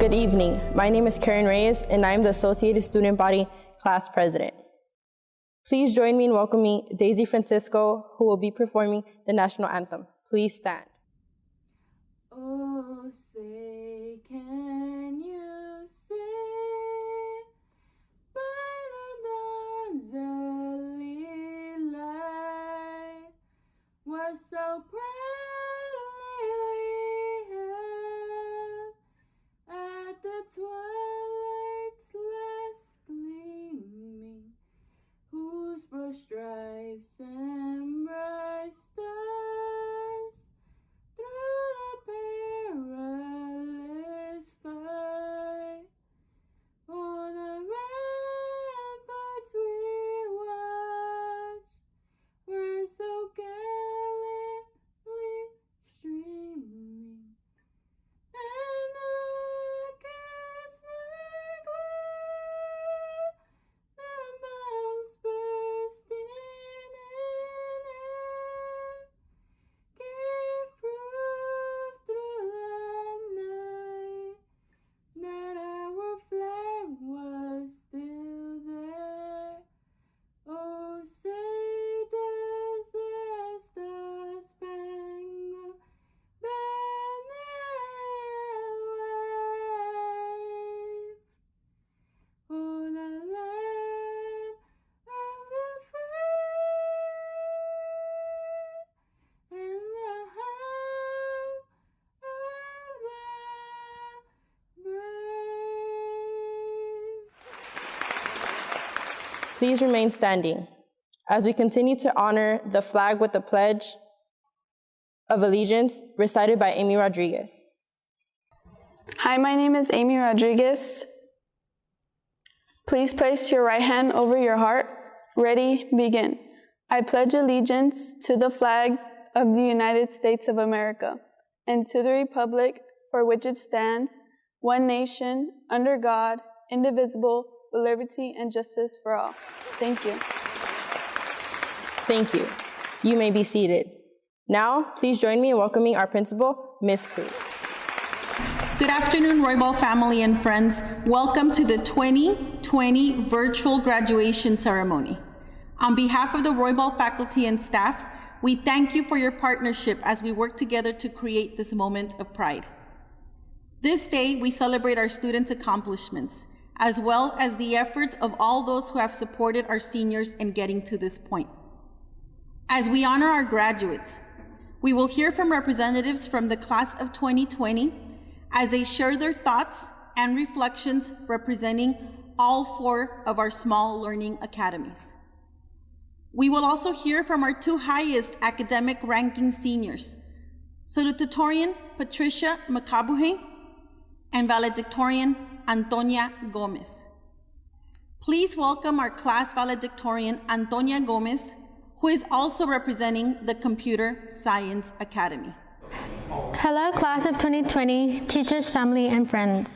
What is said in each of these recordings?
Good evening. My name is Karen Reyes, and I am the Associated Student Body Class President. Please join me in welcoming Daisy Francisco, who will be performing the national anthem. Please stand. Oh, say, can you see by the dawn's early light what so proudly we hailed at the twilight's last gleaming, whose broad stripes and bright stars through the perilous fight o'er the ramparts we watched were so gallantly streaming, and the rockets rang loud, the bombs bursting in air gave proof through the night that our flag was still there. Oh, say does the Star-Spangled Banner wave o'er the land of the free and the home of the brave. Please remain standing as we continue to honor the flag with the Pledge of Allegiance recited by Amy Rodriguez. Hi, my name is Amy Rodriguez. Please place your right hand over your heart. Ready, begin. I pledge allegiance to the flag of the United States of America and to the republic for which it stands, one nation, under God, indivisible, with liberty and justice for all. Thank you. Thank you. You may be seated. Now, please join me in welcoming our principal, Ms. Cruz. Good afternoon, Roybal family and friends. Welcome to the 2020 virtual graduation ceremony. On behalf of the Roybal faculty and staff, we thank you for your partnership as we work together to create this moment of pride. This day, we celebrate our students' accomplishments, as well as the efforts of all those who have supported our seniors in getting to this point. As we honor our graduates, we will hear from representatives from the class of 2020 as they share their thoughts and reflections representing all 4 of our small learning academies. We will also hear from our 2 highest academic ranking seniors, Salutatorian Patricia Macabuhe and Valedictorian Antonia Gomez. Please welcome our class valedictorian, Antonia Gomez, who is also representing the Computer Science Academy. Hello, class of 2020, teachers, family, and friends.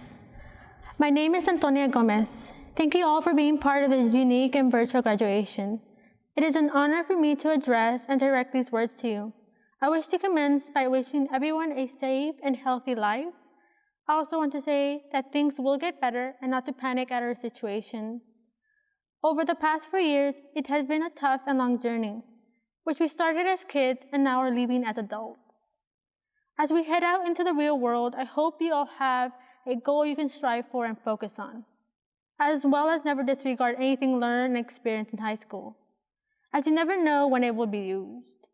My name is Antonia Gomez. Thank you all for being part of this unique and virtual graduation. It is an honor for me to address and direct these words to you. I wish to commence by wishing everyone a safe and healthy life. I also want to say that things will get better and not to panic at our situation. Over the past 4 years, it has been a tough and long journey, which we started as kids and now are leaving as adults. As we head out into the real world, I hope you all have a goal you can strive for and focus on, as well as never disregard anything learned and experienced in high school, as you never know when it will be used.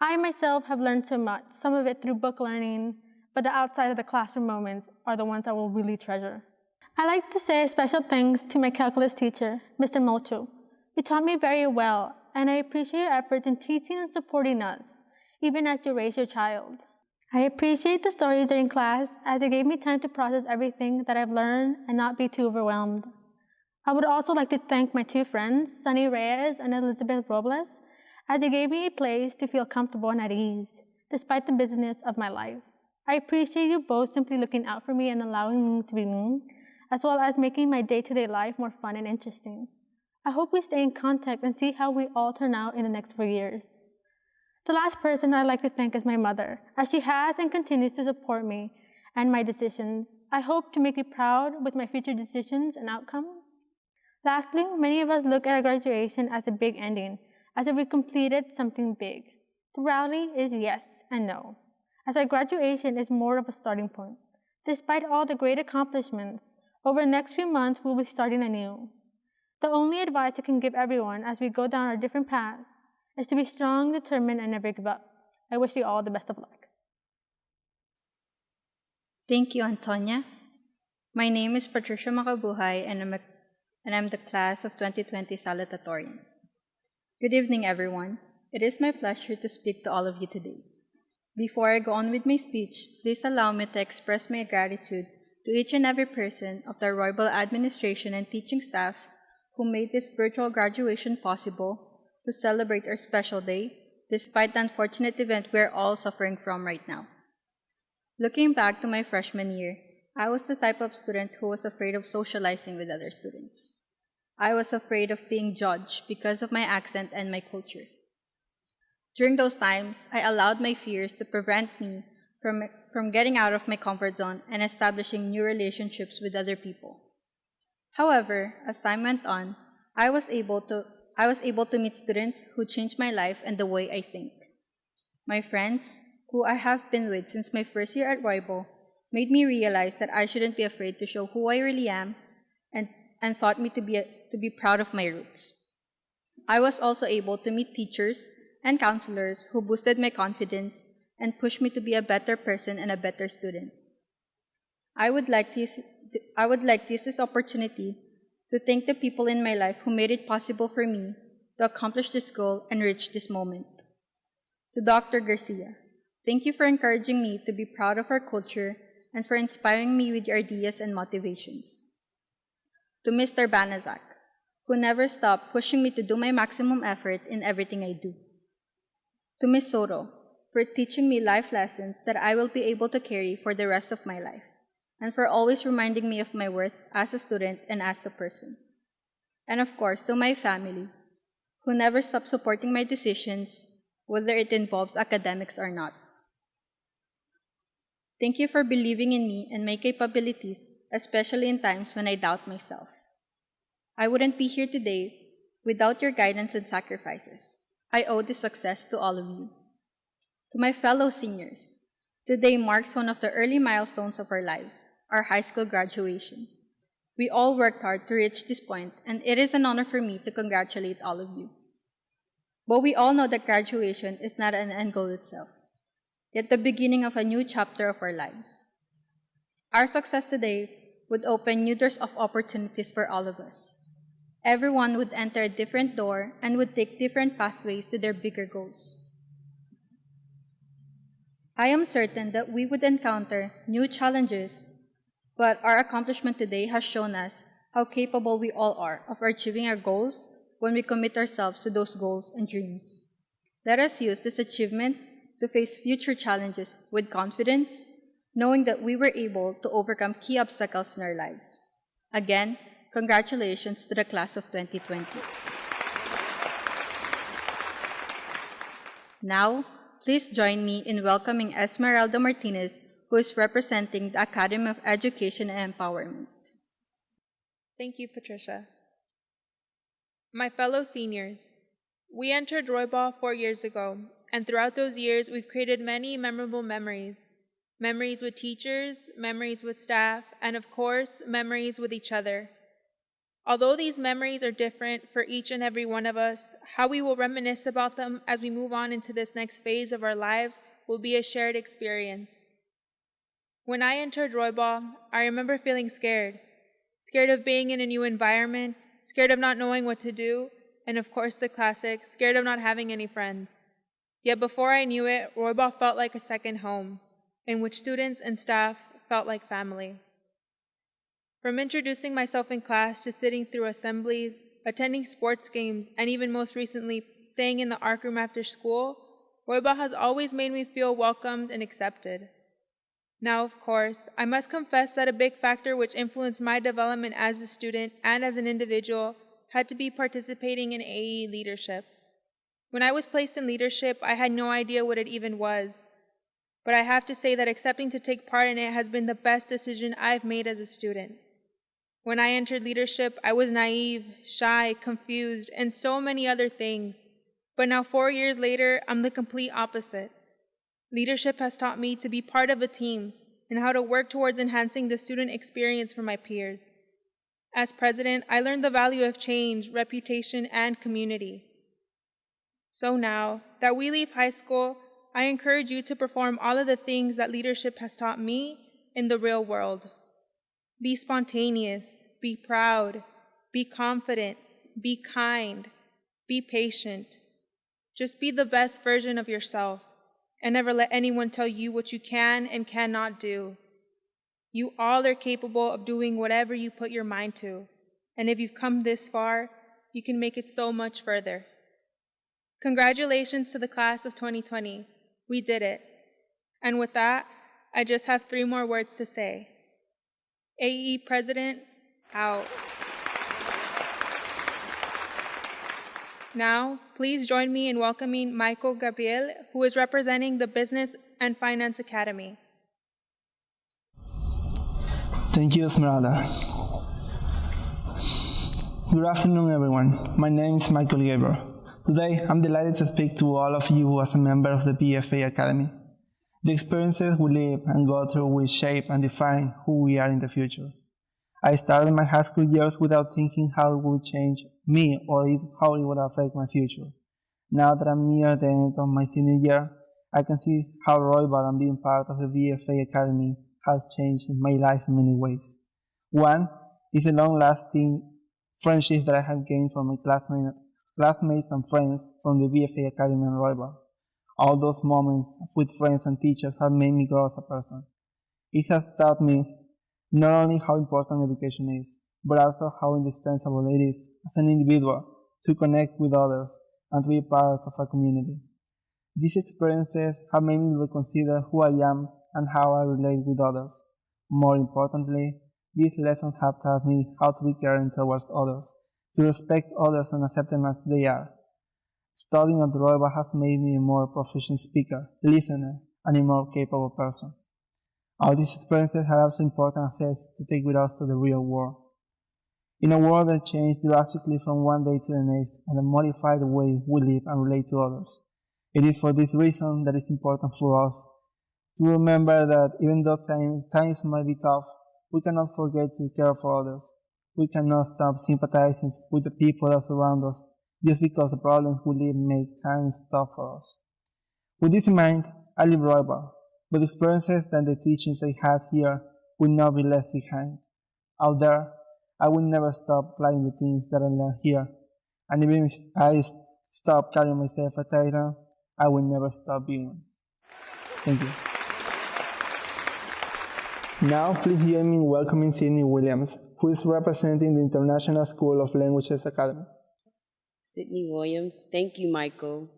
I myself have learned so much, some of it through book learning, but the outside of the classroom moments are the ones I will really treasure. I'd like to say a special thanks to my calculus teacher, Mr. Mocho. You taught me very well, and I appreciate your efforts in teaching and supporting us, even as you raise your child. I appreciate the stories during class, as it gave me time to process everything that I've learned and not be too overwhelmed. I would also like to thank my 2 friends, Sunny Reyes and Elizabeth Robles, as they gave me a place to feel comfortable and at ease, despite the busyness of my life. I appreciate you both simply looking out for me and allowing me to be me, as well as making my day-to-day life more fun and interesting. I hope we stay in contact and see how we all turn out in the next 4 years. The last person I'd like to thank is my mother, as she has and continues to support me and my decisions, I hope to make you proud with my future decisions and outcomes. Lastly, many of us look at our graduation as a big ending, as if we completed something big. The reality is yes and no, as our graduation is more of a starting point. Despite all the great accomplishments, over the next few months we'll be starting anew. The only advice I can give everyone as we go down our different paths is to be strong, determined, and never give up. I wish you all the best of luck. Thank you, Antonia. My name is Patricia Makabuhay, and I'm the class of 2020 salutatorian. Good evening, everyone. It is my pleasure to speak to all of you today. Before I go on with my speech, please allow me to express my gratitude to each and every person of the Roybal administration and teaching staff who made this virtual graduation possible to celebrate our special day, despite the unfortunate event we're all suffering from right now. Looking back to my freshman year, I was the type of student who was afraid of socializing with other students. I was afraid of being judged because of my accent and my culture. During those times, I allowed my fears to prevent me from getting out of my comfort zone and establishing new relationships with other people. However, as time went on, I was able to meet students who changed my life and the way I think. My friends, who I have been with since my first year at Roybal, made me realize that I shouldn't be afraid to show who I really am and taught me to be proud of my roots. I was also able to meet teachers and counselors who boosted my confidence and pushed me to be a better person and a better student. I would like to use this opportunity to thank the people in my life who made it possible for me to accomplish this goal and reach this moment. To Dr. Garcia, thank you for encouraging me to be proud of our culture and for inspiring me with your ideas and motivations. To Mr. Banazak, who never stopped pushing me to do my maximum effort in everything I do. To Ms. Soto, for teaching me life lessons that I will be able to carry for the rest of my life, and for always reminding me of my worth as a student and as a person. And of course, to my family, who never stopped supporting my decisions, whether it involves academics or not. Thank you for believing in me and my capabilities, especially in times when I doubt myself. I wouldn't be here today without your guidance and sacrifices. I owe this success to all of you. To my fellow seniors, today marks one of the early milestones of our lives, our high school graduation. We all worked hard to reach this point, and it is an honor for me to congratulate all of you. But we all know that graduation is not an end goal itself, yet the beginning of a new chapter of our lives. Our success today would open new doors of opportunities for all of us. Everyone would enter a different door and would take different pathways to their bigger goals. I am certain that we would encounter new challenges, but our accomplishment today has shown us how capable we all are of achieving our goals when we commit ourselves to those goals and dreams. Let us use this achievement to face future challenges with confidence, knowing that we were able to overcome key obstacles in our lives. Again, congratulations to the class of 2020. Now, please join me in welcoming Esmeralda Martinez, who is representing the Academy of Education and Empowerment. Thank you, Patricia. My fellow seniors, we entered Roybal 4 years ago, and throughout those years, we've created many memorable memories. Memories with teachers, memories with staff, and of course, memories with each other. Although these memories are different for each and every one of us, how we will reminisce about them as we move on into this next phase of our lives will be a shared experience. When I entered Roybal, I remember feeling scared. Scared of being in a new environment, scared of not knowing what to do, and of course the classic, scared of not having any friends. Yet before I knew it, Roybal felt like a second home, in which students and staff felt like family. From introducing myself in class to sitting through assemblies, attending sports games, and even most recently staying in the art room after school, Roybal has always made me feel welcomed and accepted. Now, of course, I must confess that a big factor which influenced my development as a student and as an individual had to be participating in AE leadership. When I was placed in leadership, I had no idea what it even was. but I have to say that accepting to take part in it has been the best decision I've made as a student. When I entered leadership, I was naive, shy, confused, and so many other things. But now 4 years later, I'm the complete opposite. Leadership has taught me to be part of a team and how to work towards enhancing the student experience for my peers. As president, I learned the value of change, reputation, and community. So now that we leave high school, I encourage you to perform all of the things that leadership has taught me in the real world. Be spontaneous, be proud, be confident, be kind, be patient. Just be the best version of yourself and never let anyone tell you what you can and cannot do. You all are capable of doing whatever you put your mind to, and if you've come this far, you can make it so much further. Congratulations to the class of 2020. We did it. And with that, I just have 3 more words to say. AE President, out. Now, please join me in welcoming Michael Gabriel, who is representing the Business and Finance Academy. Thank you, Esmeralda. Good afternoon, everyone. My name is Michael Gabriel. Today, I'm delighted to speak to all of you as a member of the BFA Academy. The experiences we live and go through will shape and define who we are in the future. I started my high school years without thinking how it would change me or how it would affect my future. Now that I'm near the end of my senior year, I can see how Roybal and being part of the BFA Academy has changed my life in many ways. One is the long-lasting friendship that I have gained from my classmates and friends from the BFA Academy and Roybal. All those moments with friends and teachers have made me grow as a person. It has taught me not only how important education is, but also how indispensable it is as an individual to connect with others and to be part of a community. These experiences have made me reconsider who I am and how I relate with others. More importantly, these lessons have taught me how to be caring towards others, to respect others and accept them as they are. Studying at Roybal has made me a more proficient speaker, listener, and a more capable person. All these experiences have also important assets to take with us to the real world. In a world that changed drastically from one day to the next and that modified the way we live and relate to others, it is for this reason that it's important for us to remember that even though times might be tough, we cannot forget to care for others. We cannot stop sympathizing with the people that surround us just because the problems we live make times tough for us. With this in mind, I leave Roybal, but the experiences and the teachings I had here will not be left behind. Out there, I will never stop applying the things that I learned here, and even if I stop calling myself a titan, I will never stop being one. Thank you. Now, please join me in welcoming Sydney Williams, who is representing the International School of Languages Academy. Sydney Williams. Thank you, Michael.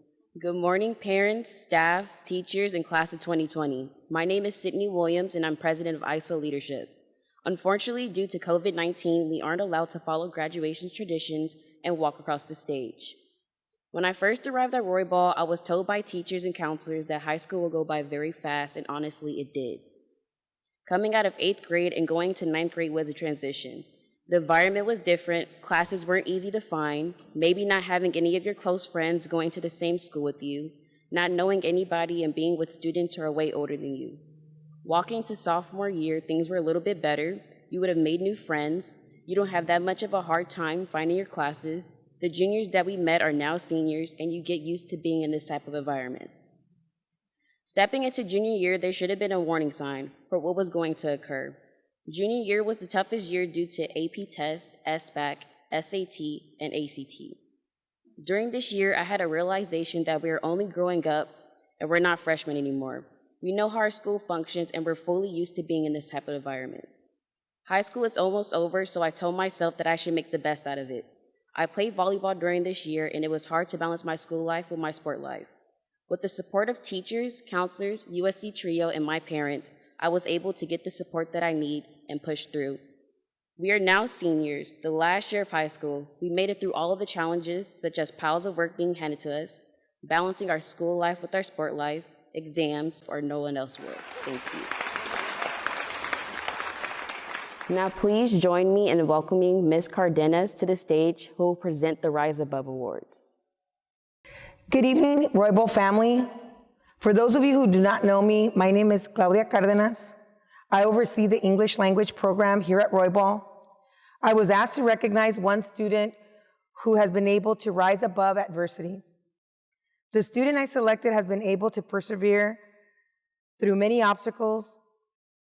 Good morning, parents, staffs, teachers, and class of 2020. My name is Sydney Williams, and I'm president of ISO Leadership. Unfortunately, due to COVID-19, we aren't allowed to follow graduation traditions and walk across the stage. When I first arrived at Roybal, I was told by teachers and counselors that high school will go by very fast, and honestly, it did. Coming out of 8th grade and going to 9th grade was a transition. The environment was different, classes weren't easy to find, maybe not having any of your close friends going to the same school with you, not knowing anybody and being with students who are way older than you. Walking to sophomore year, things were a little bit better. You would have made new friends. You don't have that much of a hard time finding your classes. The juniors that we met are now seniors, and you get used to being in this type of environment. Stepping into junior year, there should have been a warning sign for what was going to occur. Junior year was the toughest year due to AP Test, SBAC, SAT, and ACT. During this year, I had a realization that we are only growing up and we're not freshmen anymore. We know how our school functions and we're fully used to being in this type of environment. High school is almost over, so I told myself that I should make the best out of it. I played volleyball during this year, and it was hard to balance my school life with my sport life. With the support of teachers, counselors, USC Trio, and my parents, I was able to get the support that I need and push through. We are now seniors, the last year of high school. We made it through all of the challenges, such as piles of work being handed to us, balancing our school life with our sport life, exams, or no one else would. Thank you. Now please join me in welcoming Ms. Cardenas to the stage, who will present the Rise Above Awards. Good evening, Roybal family. For those of you who do not know me, my name is Claudia Cardenas. I oversee the English language program here at Roybal. I was asked to recognize one student who has been able to rise above adversity. The student I selected has been able to persevere through many obstacles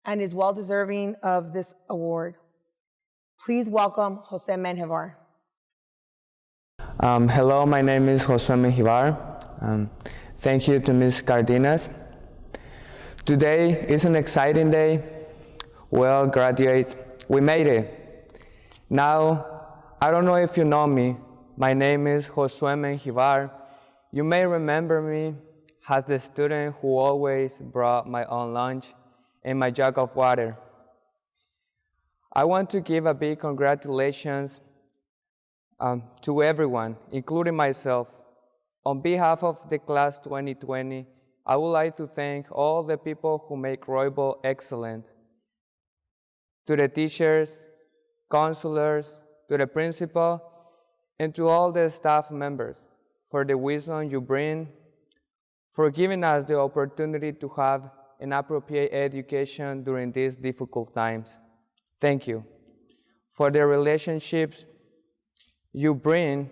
and is well deserving of this award. Please welcome Jose Menjivar. Hello, my name is Jose Menjivar. Thank you to Ms. Cardenas. Today is an exciting day. Well, graduates, we made it. Now, I don't know if you know me. My name is Josue Menjivar. You may remember me as the student who always brought my own lunch and my jug of water. I want to give a big congratulations to everyone, including myself. On behalf of the class 2020, I would like to thank all the people who make Roybal excellent. To the teachers, counselors, to the principal, and to all the staff members for the wisdom you bring, for giving us the opportunity to have an appropriate education during these difficult times. Thank you. For the relationships you bring,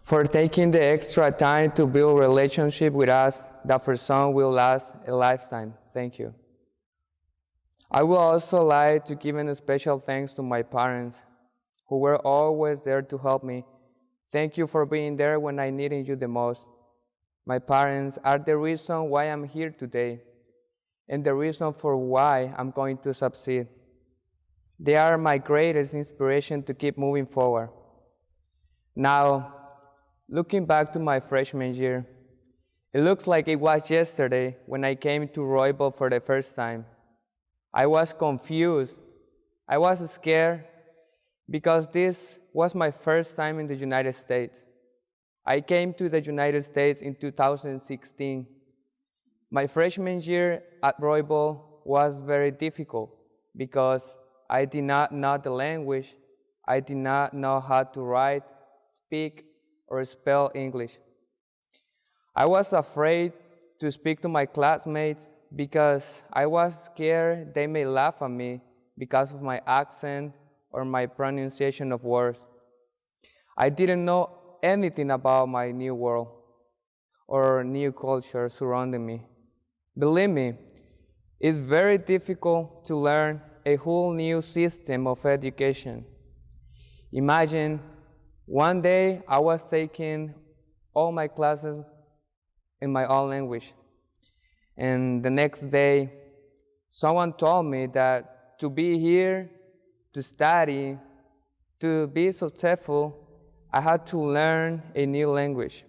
for taking the extra time to build relationship with us that for some will last a lifetime. Thank you. I would also like to give a special thanks to my parents, who were always there to help me. Thank you for being there when I needed you the most. My parents are the reason why I'm here today, and the reason for why I'm going to succeed. They are my greatest inspiration to keep moving forward. Now, looking back to my freshman year, it looks like it was yesterday when I came to Roybal for the first time. I was confused. I was scared because this was my first time in the United States. I came to the United States in 2016. My freshman year at Roybal was very difficult because I did not know the language. I did not know how to write, speak, or spell English. I was afraid to speak to my classmates because I was scared they may laugh at me because of my accent or my pronunciation of words. I didn't know anything about my new world or new culture surrounding me. Believe me, it's very difficult to learn a whole new system of education. Imagine one day I was taking all my classes in my own language, and the next day someone told me that to be here, to study, to be successful, I had to learn a new language.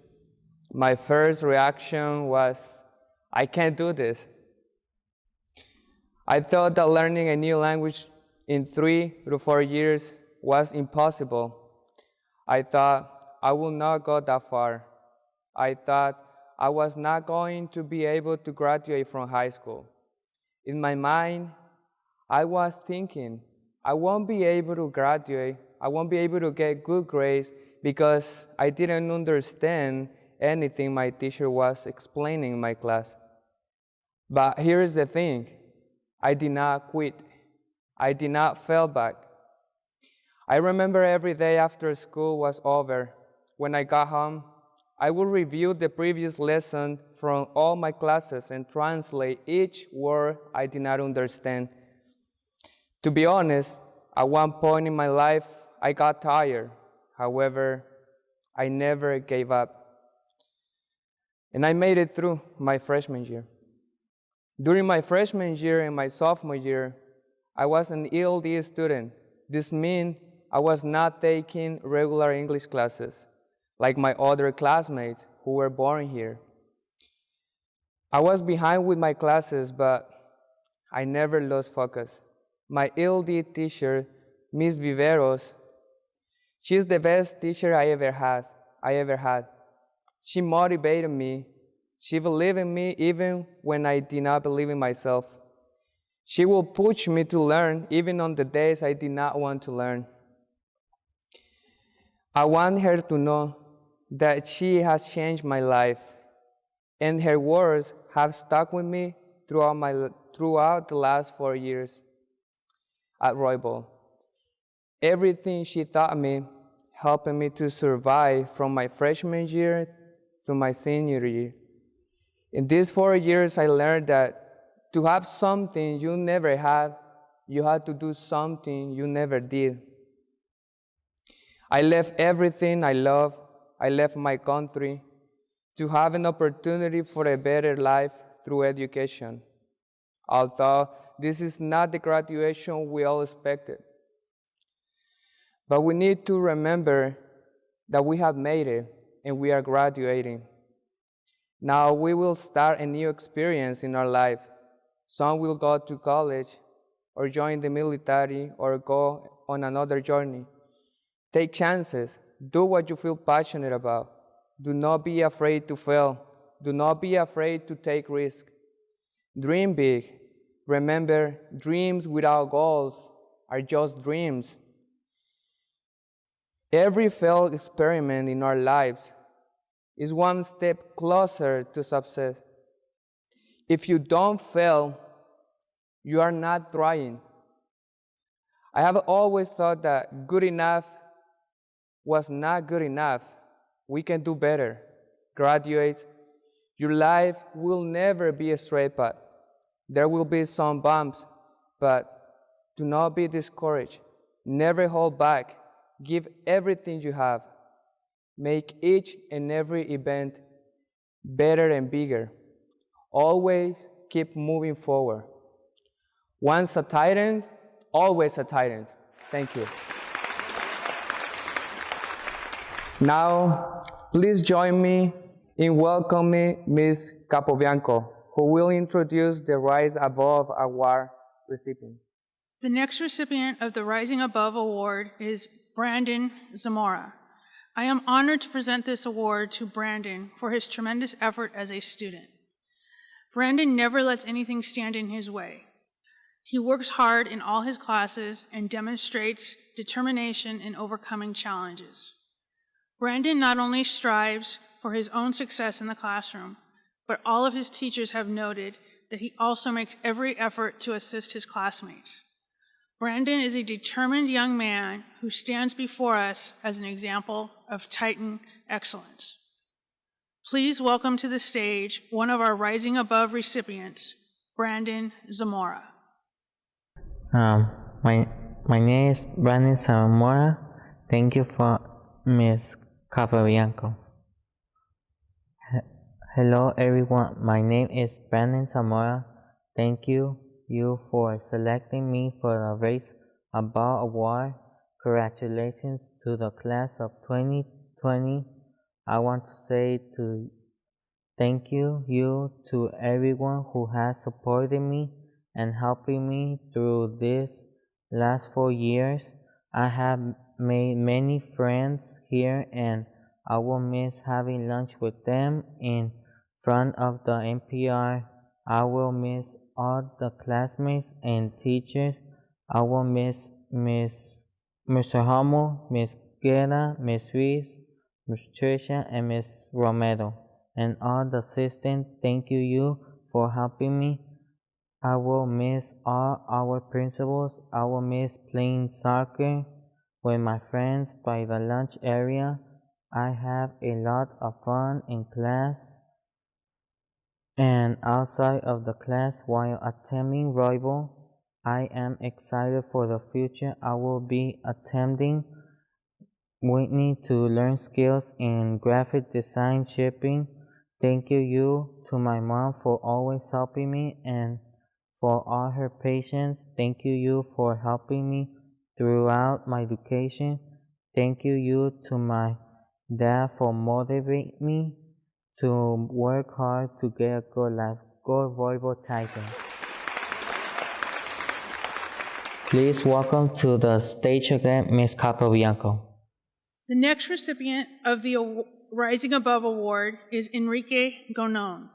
My first reaction was, I can't do this. I thought that learning a new language in 3 to 4 years was impossible. I thought I would not go that far. I thought I was not going to be able to graduate from high school. In my mind, I was thinking, I won't be able to graduate, I won't be able to get good grades because I didn't understand anything my teacher was explaining in my class. But here's the thing, I did not quit. I did not fall back. I remember every day after school was over, when I got home, I would review the previous lesson from all my classes and translate each word I did not understand. To be honest, at one point in my life, I got tired. However, I never gave up. And I made it through my freshman year. During my freshman year and my sophomore year, I was an ELD student. This means I was not taking regular English classes like my other classmates who were born here. I was behind with my classes, but I never lost focus. My ELD teacher, Ms. Viveros, She's the best teacher I ever had. She motivated me. She believed in me even when I did not believe in myself. She will push me to learn even on the days I did not want to learn. I want her to know that she has changed my life, and her words have stuck with me throughout the last 4 years at Roybal. Everything she taught me helped me to survive from my freshman year to my senior year. In these 4 years, I learned that to have something you never had, you had to do something you never did. I left everything I love. I left my country to have an opportunity for a better life through education. Although this is not the graduation we all expected. But we need to remember that we have made it and we are graduating. Now we will start a new experience in our lives. Some will go to college or join the military or go on another journey. Take chances. Do what you feel passionate about. Do not be afraid to fail. Do not be afraid to take risks. Dream big. Remember, dreams without goals are just dreams. Every failed experiment in our lives is one step closer to success. If you don't fail, you are not trying. I have always thought that good enough was not good enough. We can do better. Graduates, your life will never be a straight path. There will be some bumps, but do not be discouraged. Never hold back. Give everything you have. Make each and every event better and bigger. Always keep moving forward. Once a Titan, always a Titan. Thank you. Now, please join me in welcoming Ms. Capobianco, who will introduce the Rise Above Award recipients. The next recipient of the Rising Above Award is Brandon Zamora. I am honored to present this award to Brandon for his tremendous effort as a student. Brandon never lets anything stand in his way. He works hard in all his classes and demonstrates determination in overcoming challenges. Brandon not only strives for his own success in the classroom, but all of his teachers have noted that he also makes every effort to assist his classmates. Brandon is a determined young man who stands before us as an example of Titan excellence. Please welcome to the stage one of our Rising Above recipients, Brandon Zamora. My name is Brandon Zamora. Thank you for Ms. Capobianco. Hello everyone, my name is Brandon Zamora. Thank you for selecting me for the Rise Above Award. Congratulations to the class of 2020. I want to say thank you to everyone who has supported me and helping me through these last 4 years. I have made many friends here and I will miss having lunch with them in front of the NPR. I will miss all the classmates and teachers. I will miss Mr. Homo, Ms. Guerra, Ms. Ruiz, Ms. Tricia, and Ms. Romero, and all the assistants. Thank you for helping me. I will miss all our principals. I will miss playing soccer with my friends by the lunch area. I have a lot of fun in class and outside of the class while attending Roybal. I am excited for the future. I will be attending Whitney to learn skills in graphic design shipping. Thank you to my mom for always helping me and for all her patience. Thank you for helping me throughout my education. Thank you to my dad for motivating me to work hard to get a good life. Go Roybal Titan. Please welcome to the stage again, Ms. Capobianco. The next recipient of the Rising Above Award is Enrique Gonon.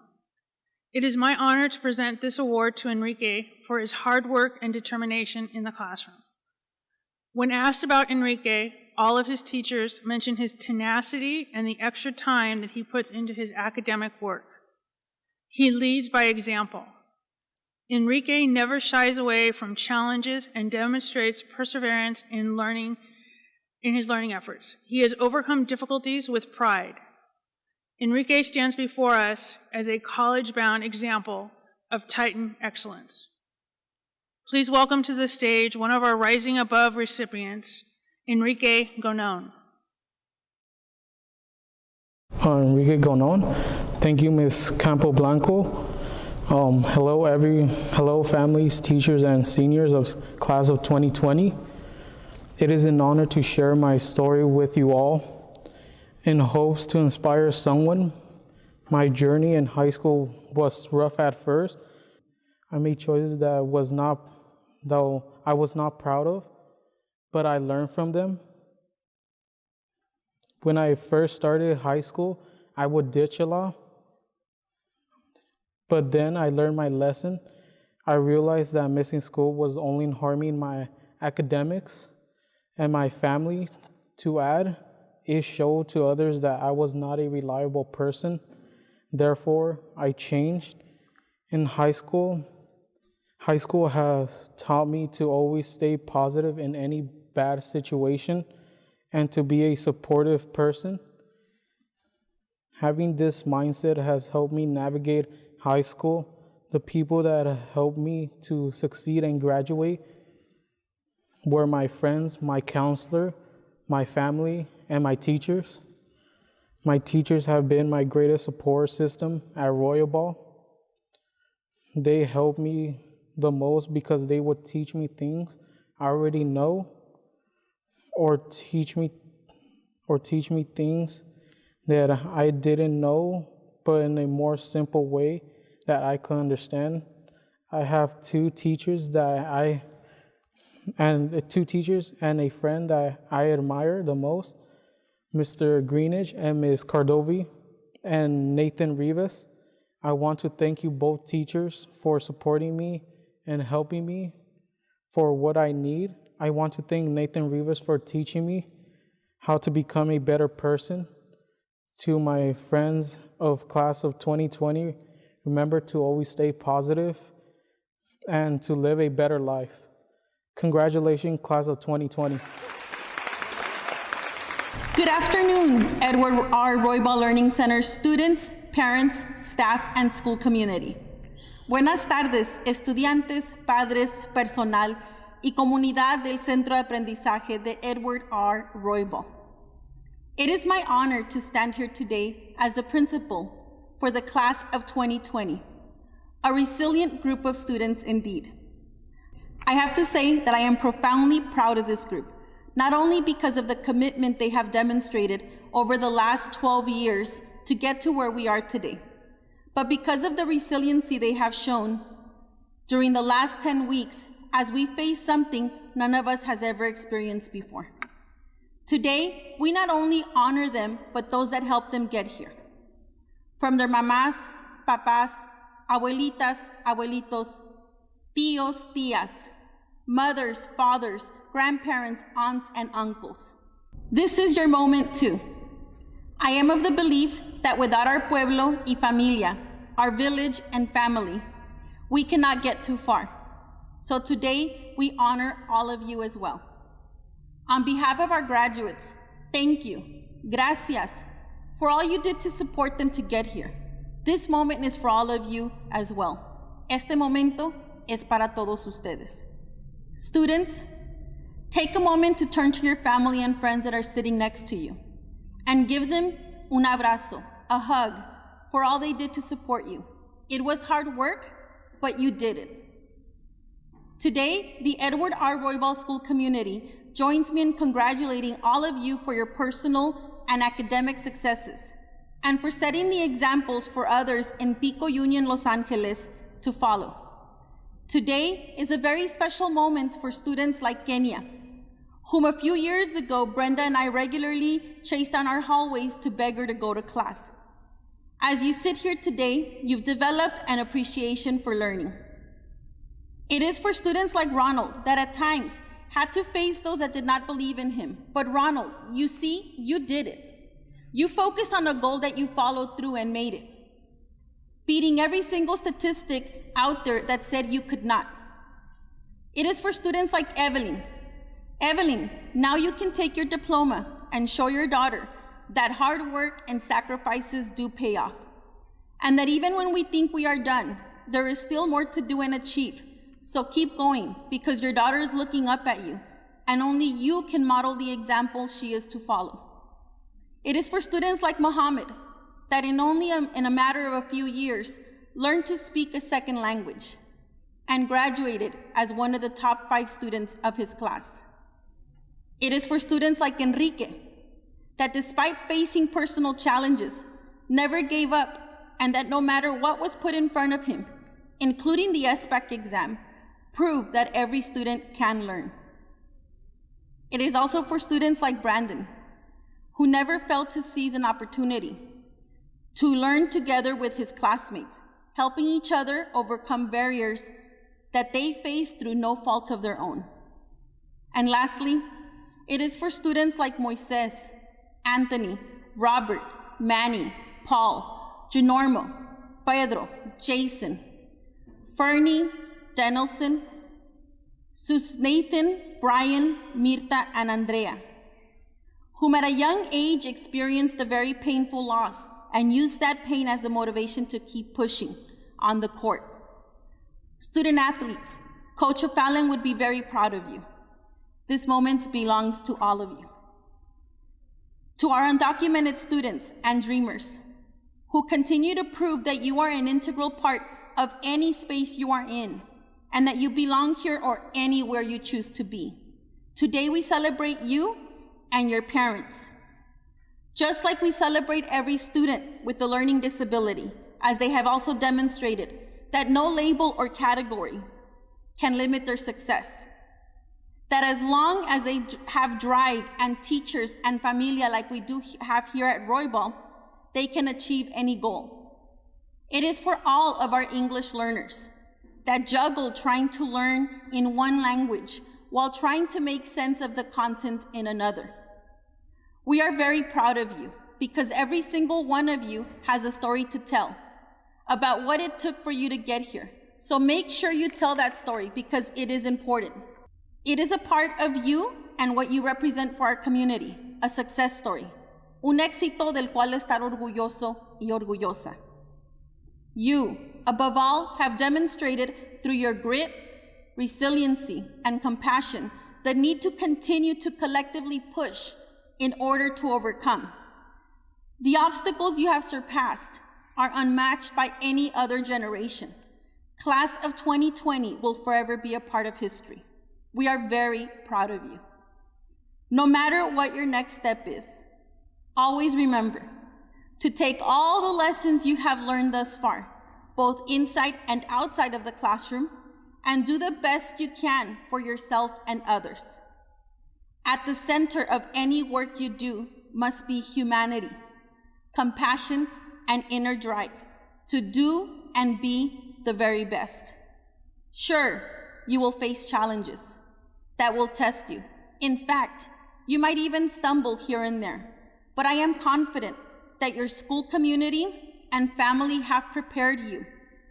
It is my honor to present this award to Enrique for his hard work and determination in the classroom. When asked about Enrique, all of his teachers mention his tenacity and the extra time that he puts into his academic work. He leads by example. Enrique never shies away from challenges and demonstrates perseverance in his learning efforts. He has overcome difficulties with pride. Enrique stands before us as a college-bound example of Titan excellence. Please welcome to the stage one of our Rising Above recipients, Enrique Gonon. Enrique Gonon. Thank you, Ms. Campo Blanco. Hello families, teachers, and seniors of class of 2020. It is an honor to share my story with you all in hopes to inspire someone. My journey in high school was rough at first. I made choices that I was not proud of, but I learned from them. When I first started high school, I would ditch a lot. But then I learned my lesson. I realized that missing school was only harming my academics and my family. To add, it showed to others that I was not a reliable person. Therefore, I changed. In high school has taught me to always stay positive in any bad situation and to be a supportive person. Having this mindset has helped me navigate high school. The people that helped me to succeed and graduate were my friends, my counselor, my family, and my teachers. My teachers have been my greatest support system at Roybal. They helped me the most because they would teach me things I already know, or teach me things that I didn't know, but in a more simple way that I could understand. I have two teachers and a friend that I admire the most, Mr. Greenidge and Ms. Cardovi and Nathan Rivas. I want to thank you both teachers for supporting me and helping me for what I need. I want to thank Nathan Rivas for teaching me how to become a better person. To my friends of class of 2020, remember to always stay positive and to live a better life. Congratulations, class of 2020. Good afternoon, Edward R. Roybal Learning Center students, parents, staff, and school community. Buenas tardes, estudiantes, padres, personal y comunidad del Centro de Aprendizaje de Edward R. Roybal. It is my honor to stand here today as the principal for the class of 2020, a resilient group of students indeed. I have to say that I am profoundly proud of this group, not only because of the commitment they have demonstrated over the last 12 years to get to where we are today, but because of the resiliency they have shown during the last 10 weeks as we face something none of us has ever experienced before. Today, we not only honor them, but those that helped them get here. From their mamás, papás, abuelitas, abuelitos, tíos, tías, mothers, fathers, grandparents, aunts, and uncles. This is your moment too. I am of the belief that without our pueblo y familia, our village and family, we cannot get too far. So today, we honor all of you as well. On behalf of our graduates, thank you, gracias, for all you did to support them to get here. This moment is for all of you as well. Este momento es para todos ustedes. Students, take a moment to turn to your family and friends that are sitting next to you and give them un abrazo, a hug, for all they did to support you. It was hard work, but you did it. Today, the Edward R. Roybal School community joins me in congratulating all of you for your personal and academic successes and for setting the examples for others in Pico Union, Los Angeles to follow. Today is a very special moment for students like Kenya, whom a few years ago Brenda and I regularly chased down our hallways to beg her to go to class. As you sit here today, you've developed an appreciation for learning. It is for students like Ronald that at times had to face those that did not believe in him. But Ronald, you see, you did it. You focused on a goal that you followed through and made it, beating every single statistic out there that said you could not. It is for students like Evelyn. Evelyn, now you can take your diploma and show your daughter that hard work and sacrifices do pay off, and that even when we think we are done, there is still more to do and achieve. So keep going, because your daughter is looking up at you, and only you can model the example she is to follow. It is for students like Mohammed that in a matter of a few years learned to speak a second language and graduated as one of the top 5 students of his class. It is for students like Enrique that despite facing personal challenges, never gave up, and that no matter what was put in front of him, including the SBAC exam, proved that every student can learn. It is also for students like Brandon, who never failed to seize an opportunity to learn together with his classmates, helping each other overcome barriers that they face through no fault of their own. And lastly, it is for students like Moises, Anthony, Robert, Manny, Paul, Janormo, Pedro, Jason, Fernie, Denelson, Nathan, Brian, Mirta, and Andrea, whom at a young age experienced a very painful loss and used that pain as a motivation to keep pushing on the court. Student athletes, Coach O'Fallon would be very proud of you. This moment belongs to all of you. To our undocumented students and dreamers who continue to prove that you are an integral part of any space you are in and that you belong here or anywhere you choose to be. Today we celebrate you and your parents. Just like we celebrate every student with a learning disability, as they have also demonstrated that no label or category can limit their success. That as long as they have drive and teachers and familia like we do have here at Roybal, they can achieve any goal. It is for all of our English learners that juggle trying to learn in one language while trying to make sense of the content in another. We are very proud of you because every single one of you has a story to tell about what it took for you to get here. So make sure you tell that story because it is important. It is a part of you and what you represent for our community, a success story, un éxito del cual estar orgulloso y orgullosa. You, above all, have demonstrated through your grit, resiliency, and compassion the need to continue to collectively push in order to overcome. The obstacles you have surpassed are unmatched by any other generation. Class of 2020 will forever be a part of history. We are very proud of you. No matter what your next step is, always remember to take all the lessons you have learned thus far, both inside and outside of the classroom, and do the best you can for yourself and others. At the center of any work you do must be humanity, compassion, and inner drive to do and be the very best. Sure, you will face challenges that will test you. In fact, you might even stumble here and there, but I am confident that your school community and family have prepared you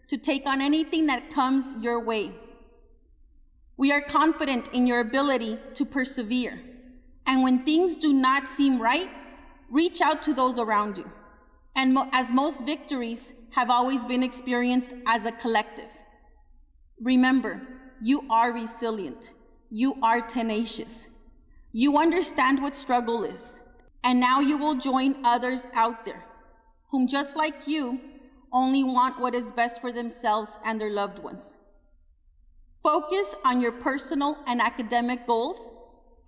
to take on anything that comes your way. We are confident in your ability to persevere, and when things do not seem right, reach out to those around you. And as most victories have always been experienced as a collective. Remember, you are resilient. You are tenacious. You understand what struggle is. And now you will join others out there whom, just like you, only want what is best for themselves and their loved ones. Focus on your personal and academic goals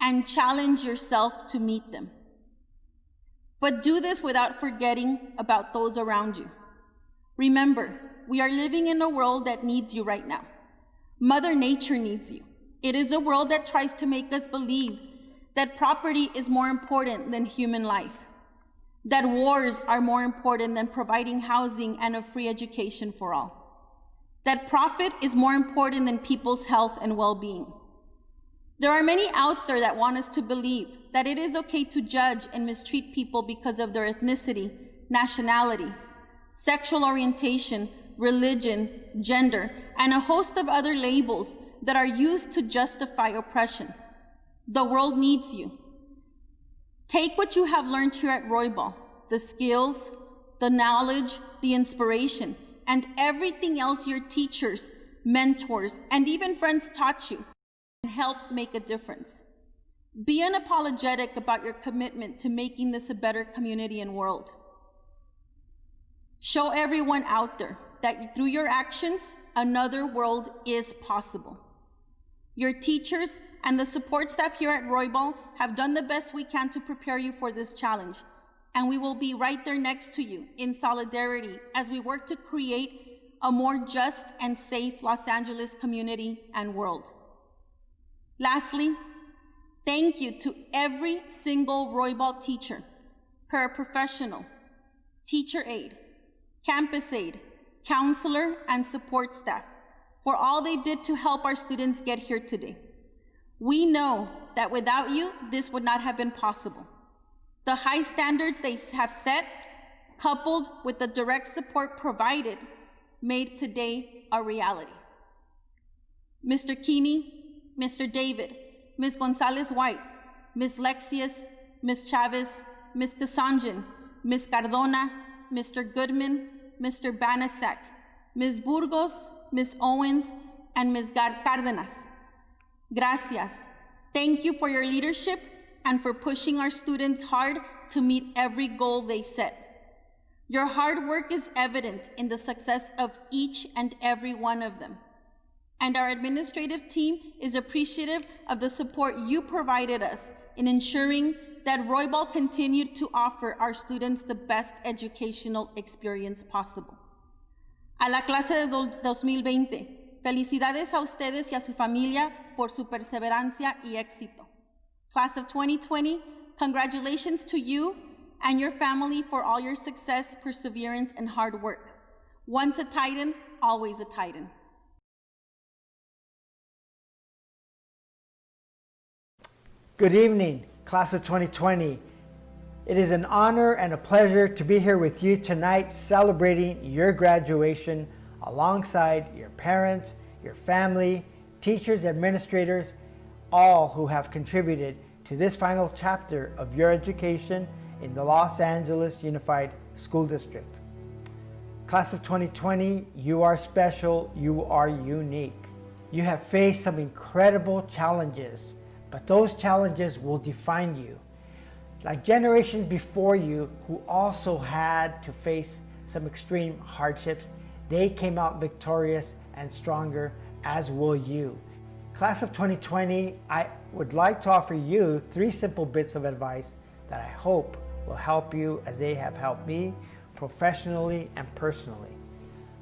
and challenge yourself to meet them. But do this without forgetting about those around you. Remember, we are living in a world that needs you right now. Mother Nature needs you. It is a world that tries to make us believe that property is more important than human life, that wars are more important than providing housing and a free education for all, that profit is more important than people's health and well-being. There are many out there that want us to believe that it is okay to judge and mistreat people because of their ethnicity, nationality, sexual orientation, religion, gender, and a host of other labels that are used to justify oppression. The world needs you. Take what you have learned here at Roybal, the skills, the knowledge, the inspiration, and everything else your teachers, mentors, and even friends taught you, and help make a difference. Be unapologetic about your commitment to making this a better community and world. Show everyone out there that through your actions, another world is possible. Your teachers and the support staff here at Roybal have done the best we can to prepare you for this challenge, and we will be right there next to you in solidarity as we work to create a more just and safe Los Angeles community and world. Lastly, thank you to every single Roybal teacher, paraprofessional, teacher aide, campus aide, counselor, and support staff for all they did to help our students get here today. We know that without you, this would not have been possible. The high standards they have set, coupled with the direct support provided, made today a reality. Mr. Keeney, Mr. David, Ms. Gonzalez-White, Ms. Lexius, Ms. Chavez, Ms. Kasanjan, Ms. Cardona, Mr. Goodman, Mr. Banasak, Ms. Burgos, Ms. Owens, and Ms. Cárdenas. Gracias. Thank you for your leadership and for pushing our students hard to meet every goal they set. Your hard work is evident in the success of each and every one of them. And our administrative team is appreciative of the support you provided us in ensuring that Roybal continued to offer our students the best educational experience possible. A la clase de 2020, felicidades a ustedes y a su familia por su perseverancia y éxito. Class of 2020, congratulations to you and your family for all your success, perseverance, and hard work. Once a Titan, always a Titan. Good evening, Class of 2020. It is an honor and a pleasure to be here with you tonight celebrating your graduation alongside your parents, your family, teachers, administrators, all who have contributed to this final chapter of your education in the Los Angeles Unified School District. Class of 2020, you are special, you are unique. You have faced some incredible challenges, but those challenges will define you. Like generations before you who also had to face some extreme hardships, they came out victorious and stronger, as will you. Class of 2020, I would like to offer you 3 simple bits of advice that I hope will help you as they have helped me professionally and personally.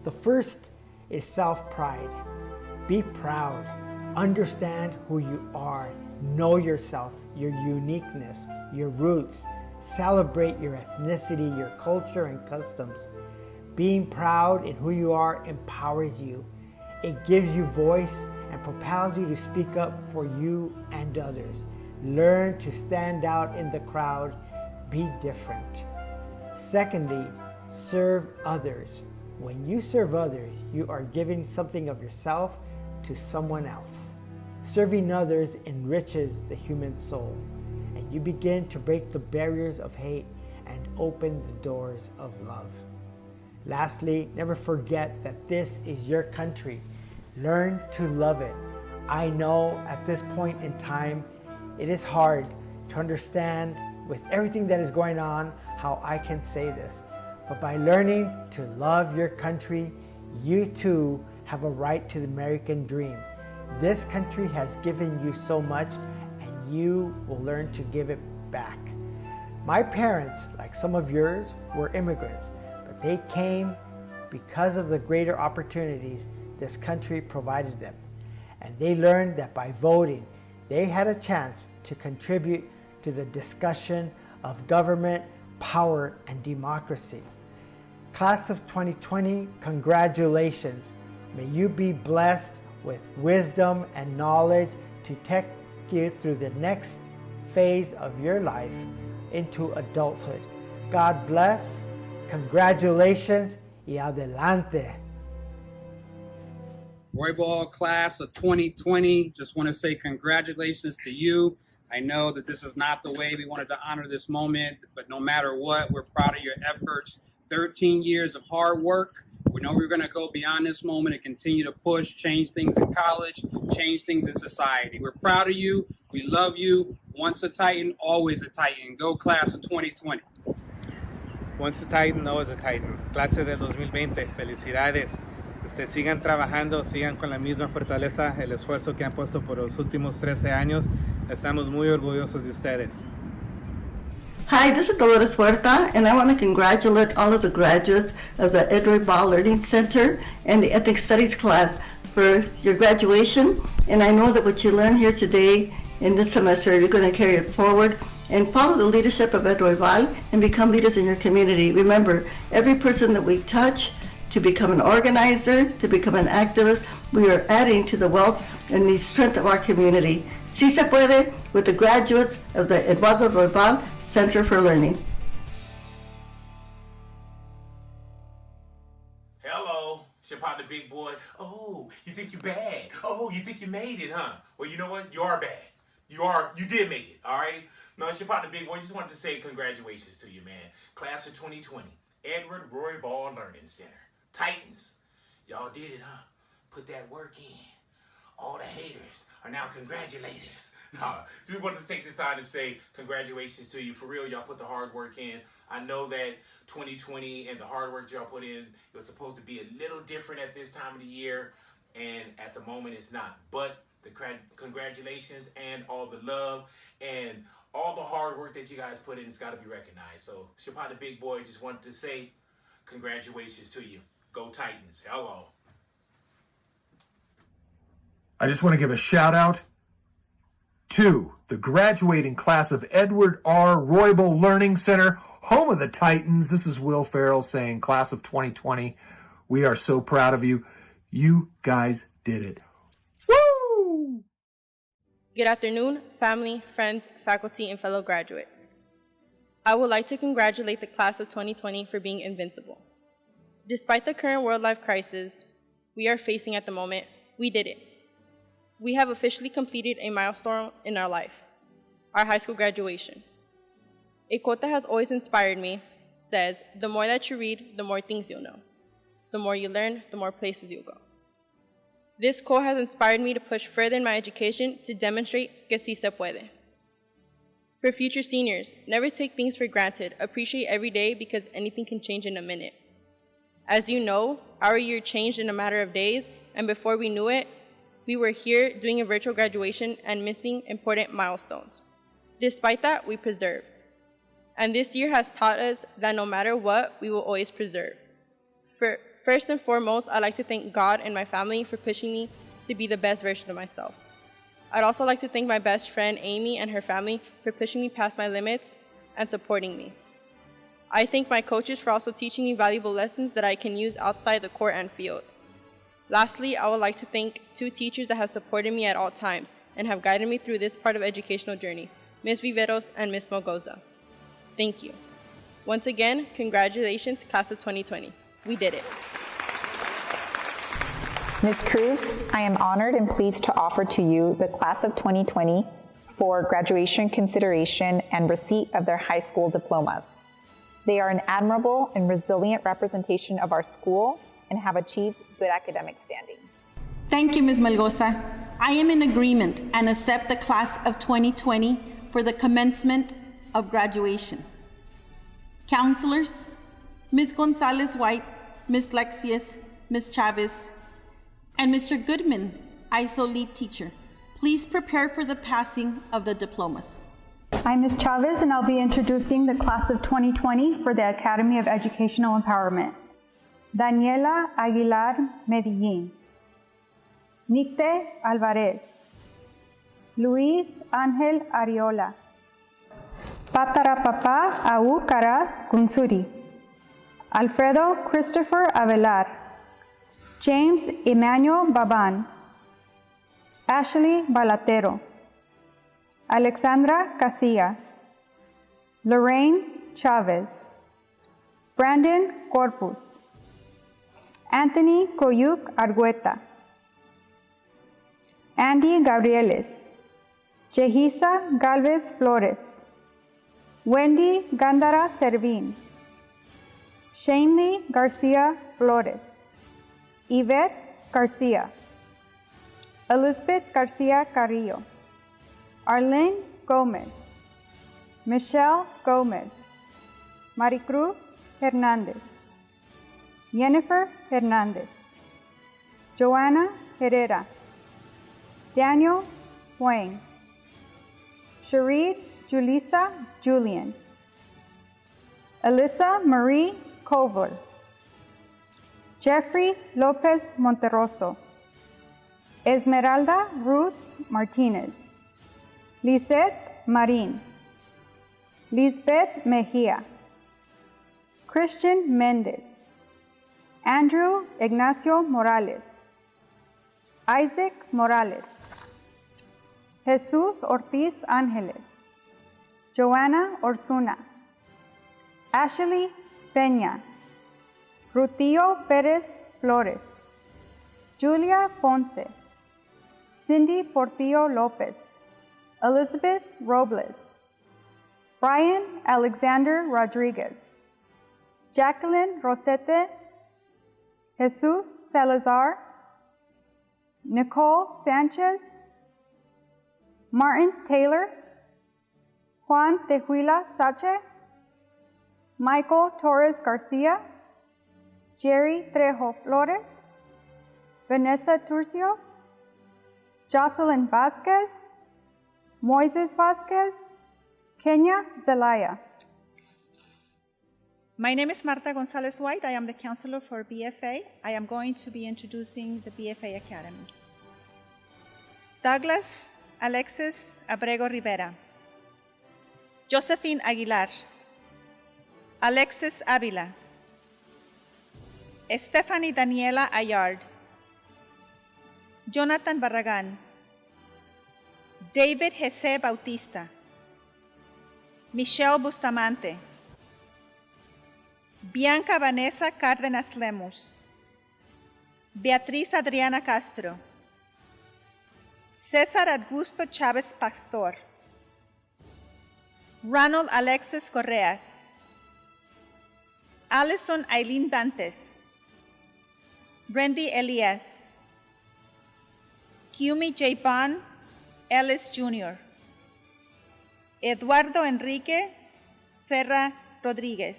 The first is self-pride. Be proud. Understand who you are. Know yourself, your uniqueness, your roots. Celebrate your ethnicity, your culture, and customs. Being proud in who you are empowers you. It gives you voice and propels you to speak up for you and others. Learn to stand out in the crowd. Be different. Secondly, serve others. When you serve others, you are giving something of yourself to someone else. Serving others enriches the human soul, and you begin to break the barriers of hate and open the doors of love. Lastly, never forget that this is your country. Learn to love it. I know at this point in time, it is hard to understand with everything that is going on how I can say this. But by learning to love your country, you too have a right to the American dream. This country has given you so much, and you will learn to give it back. My parents, like some of yours, were immigrants, but they came because of the greater opportunities this country provided them. And they learned that by voting, they had a chance to contribute to the discussion of government, power, and democracy. Class of 2020, congratulations. May you be blessed with wisdom and knowledge to take you through the next phase of your life into adulthood. God bless, congratulations, y adelante. Roybal class of 2020, just want to say congratulations to you. I know that this is not the way we wanted to honor this moment, but no matter what, we're proud of your efforts. 13 years of hard work. We know we're going to go beyond this moment and continue to push, change things in college, change things in society. We're proud of you. We love you. Once a Titan, always a Titan. Go class of 2020. Once a Titan, always a Titan. Clase del 2020, felicidades. Sigan trabajando, sigan con la misma fortaleza, el esfuerzo que han puesto por los últimos 13 años. Estamos muy orgullosos de ustedes. Hi, this is Dolores Huerta, and I want to congratulate all of the graduates of the Roybal Learning Center and the Ethnic Studies class for your graduation. And I know that what you learned here today in this semester, you're going to carry it forward and follow the leadership of Roybal and become leaders in your community. Remember, every person that we touch to become an organizer, to become an activist, we are adding to the wealth and the strength of our community. Si se puede, with the graduates of the Eduardo Roybal Center for Learning. Hello, it's your partner, Big Boy. Oh, you think you're bad? Oh, you think you made it, huh? Well, you know what? You are bad. You did make it, all right? No, it's your partner, Big Boy. Just wanted to say congratulations to you, man. Class of 2020, Edward Roybal Learning Center. Titans, y'all did it, huh? Put that work in. All the haters are now congratulators. No, just wanted to take this time to say congratulations to you. For real, y'all put the hard work in. I know that 2020 and the hard work y'all put in, it was supposed to be a little different at this time of the year, and at the moment it's not. But the congratulations and all the love and all the hard work that you guys put in, it's got to be recognized. So, Shapata the Big Boy, just wanted to say congratulations to you. Go Titans. Hello. I just want to give a shout out to the graduating class of Edward R. Roybal Learning Center, home of the Titans. This is Will Farrell saying, class of 2020, we are so proud of you. You guys did it. Woo! Good afternoon, family, friends, faculty, and fellow graduates. I would like to congratulate the class of 2020 for being invincible. Despite the current world life crisis we are facing at the moment, we did it. We have officially completed a milestone in our life, our high school graduation. A quote that has always inspired me says, "The more that you read, the more things you'll know. The more you learn, the more places you'll go." This quote has inspired me to push further in my education to demonstrate que sí se puede. For future seniors, never take things for granted. Appreciate every day because anything can change in a minute. As you know, our year changed in a matter of days, and before we knew it, we were here doing a virtual graduation and missing important milestones. Despite that, we persevered. And this year has taught us that no matter what, we will always persevere. First and foremost, I'd like to thank God and my family for pushing me to be the best version of myself. I'd also like to thank my best friend, Amy, and her family for pushing me past my limits and supporting me. I thank my coaches for also teaching me valuable lessons that I can use outside the court and field. Lastly, I would like to thank two teachers that have supported me at all times and have guided me through this part of educational journey, Ms. Viveros and Ms. Mogoza. Thank you. Once again, congratulations, class of 2020. We did it. Ms. Cruz, I am honored and pleased to offer to you the class of 2020 for graduation consideration and receipt of their high school diplomas. They are an admirable and resilient representation of our school and have achieved good academic standing. Thank you, Ms. Melgoza. I am in agreement and accept the class of 2020 for the commencement of graduation. Counselors, Ms. Gonzalez-White, Ms. Lexius, Ms. Chavez, and Mr. Goodman, ISO lead teacher, please prepare for the passing of the diplomas. I'm Ms. Chavez, and I'll be introducing the class of 2020 for the Academy of Educational Empowerment. Daniela Aguilar Medellin, Nicte Alvarez, Luis Ángel Ariola. Patarapapa Aukara Gunsuri. Alfredo Christopher Avelar. James Emmanuel Baban. Ashley Balatero. Alexandra Casillas. Lorraine Chavez. Brandon Corpus. Anthony Coyuc Argueta. Andy Gabrieles. Jehisa Galvez Flores. Wendy Gandara Servín. Shanley Garcia Flores. Yvette Garcia. Elizabeth Garcia Carrillo. Arlene Gomez. Michelle Gomez. Maricruz Hernandez. Jennifer Hernandez. Joanna Herrera. Daniel Huang. Sharid Julissa Julian. Alyssa Marie Koval. Jeffrey Lopez Monterroso. Esmeralda Ruth Martinez. Lisette Marin. Lisbeth Mejia. Christian Mendez. Andrew Ignacio Morales. Isaac Morales. Jesus Ortiz Ángeles. Joanna Orsuna. Ashley Peña. Rutillo Pérez Flores. Julia Ponce. Cindy Portillo Lopez. Elizabeth Robles. Brian Alexander Rodriguez. Jacqueline Rosete. Jesus Salazar. Nicole Sanchez. Martin Taylor. Juan Tejuila Sache. Michael Torres Garcia. Jerry Trejo Flores. Vanessa Turcios. Jocelyn Vasquez. Moises Vasquez. Kenya Zelaya. My name is Marta Gonzalez White. I am the counselor for BFA. I am going to be introducing the BFA Academy. Douglas Alexis Abrego Rivera. Josephine Aguilar. Alexis Avila. Stephanie Daniela Ayard. Jonathan Barragán. David Jesse Bautista. Michelle Bustamante. Bianca Vanessa Cárdenas Lemus. Beatriz Adriana Castro. César Augusto Chávez Pastor. Ronald Alexis Correas. Alison Aileen Dantes. Brandy Elias. Kiumi J. Bond Ellis Jr. Eduardo Enrique Ferra Rodríguez.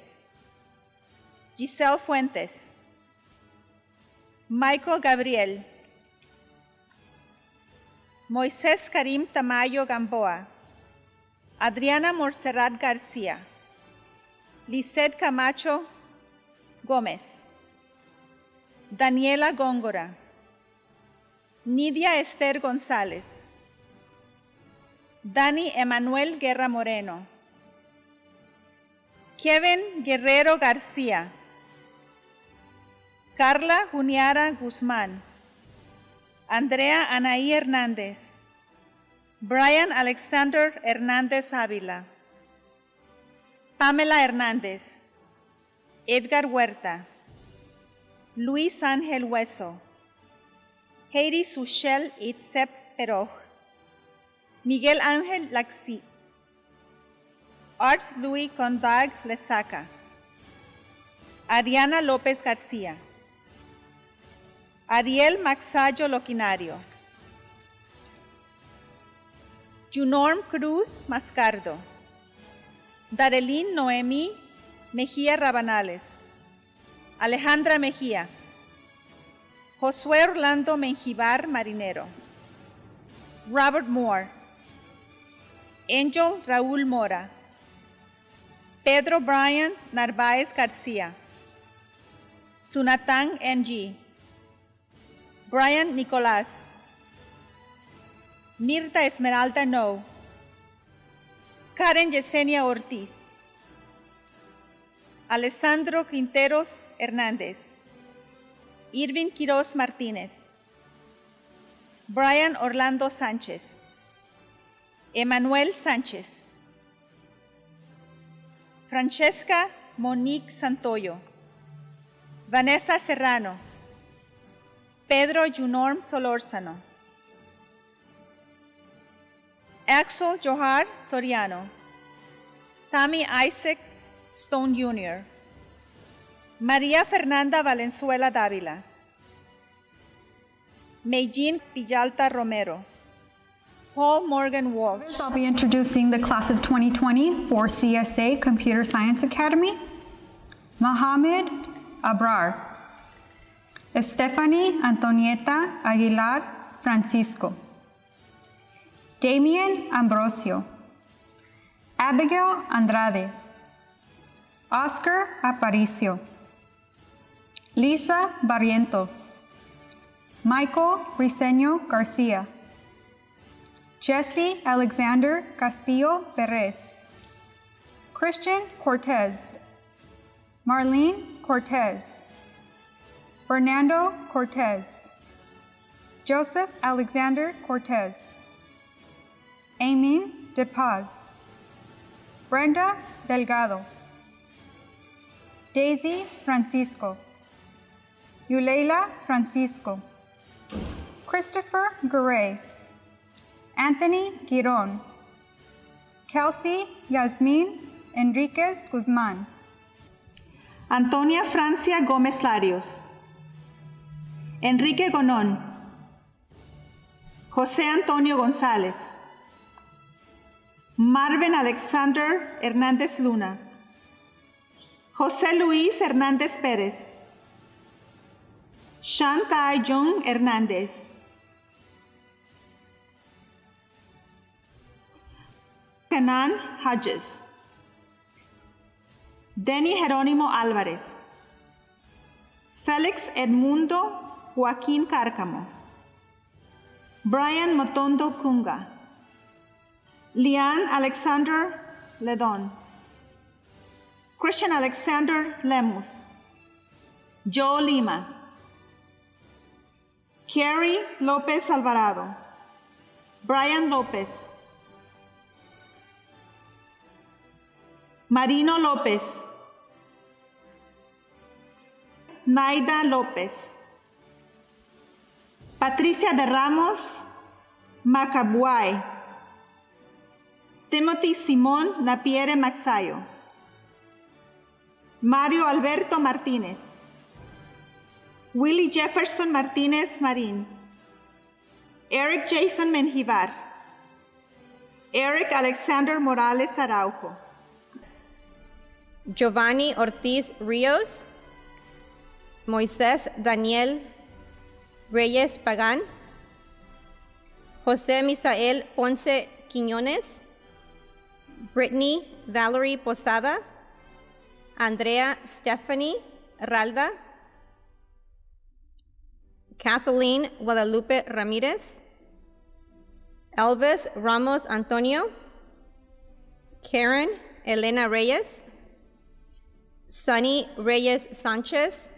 Giselle Fuentes. Michael Gabriel. Moisés Karim Tamayo Gamboa. Adriana Montserrat García. Lisette Camacho Gómez. Daniela Góngora. Nidia Esther González. Dani Emanuel Guerra Moreno. Kevin Guerrero García. Carla Juniara Guzmán. Andrea Anaí Hernández. Brian Alexander Hernández Ávila. Pamela Hernández. Edgar Huerta. Luis Ángel Hueso. Heidi Sushel Itzep Peroj. Miguel Ángel Laxi. Arts Louis Condag Lesaca. Ariana López García. Ariel Maxayo Loquinario. Junorm Cruz Mascardo. Darelín Noemí Mejía Rabanales. Alejandra Mejía. Josué Orlando Menjivar Marinero. Robert Moore. Angel Raúl Mora. Pedro Brian Narváez García. Sunatán Ng. Brian Nicolás. Mirta Esmeralda No. Karen Yesenia Ortiz. Alessandro Quinteros Hernández. Irvin Quiroz Martínez. Brian Orlando Sánchez. Emanuel Sánchez. Francesca Monique Santoyo. Vanessa Serrano. Pedro Junorm Solórzano. Axel Johar Soriano. Tommy Isaac Stone Jr. María Fernanda Valenzuela Dávila. Meijin Villalta Romero. Paul Morgan Walsh. I'll be introducing the class of 2020 for CSA Computer Science Academy. Mohamed Abrar. Stephanie Antonieta Aguilar Francisco. Damien Ambrosio. Abigail Andrade. Oscar Aparicio. Lisa Barrientos. Michael Briceño Garcia. Jesse Alexander Castillo Perez. Christian Cortez. Marlene Cortez. Fernando Cortez. Joseph Alexander Cortez. Amin De Paz. Brenda Delgado. Daisy Francisco. Yuleila Francisco. Christopher Garay. Anthony Giron. Kelsey Yasmin Enriquez Guzman. Antonia Francia Gómez Larios. Enrique Gonón. José Antonio González. Marvin Alexander Hernández Luna. José Luis Hernández Pérez. Shantai Jung Hernández. Kenan Hodges. Denny Jerónimo Álvarez. Félix Edmundo Joaquín Cárcamo. Brian Motondo Punga. Lian Alexander Ledon. Christian Alexander Lemus. Joe Lima. Carrie López Alvarado. Brian López. Marino López. Naida López. Patricia de Ramos Macabuay. Timothy Simón Lapierre Maxayo. Mario Alberto Martínez. Willie Jefferson Martínez Marín. Eric Jason Menjivar. Eric Alexander Morales Araujo. Giovanni Ortiz Rios. Moisés Daniel Reyes Pagán. José Misael Ponce Quiñones. Brittany Valerie Posada. Andrea Stephanie Ralda. Kathleen Guadalupe Ramirez. Elvis Ramos Antonio. Karen Elena Reyes. Sunny Reyes Sanchez.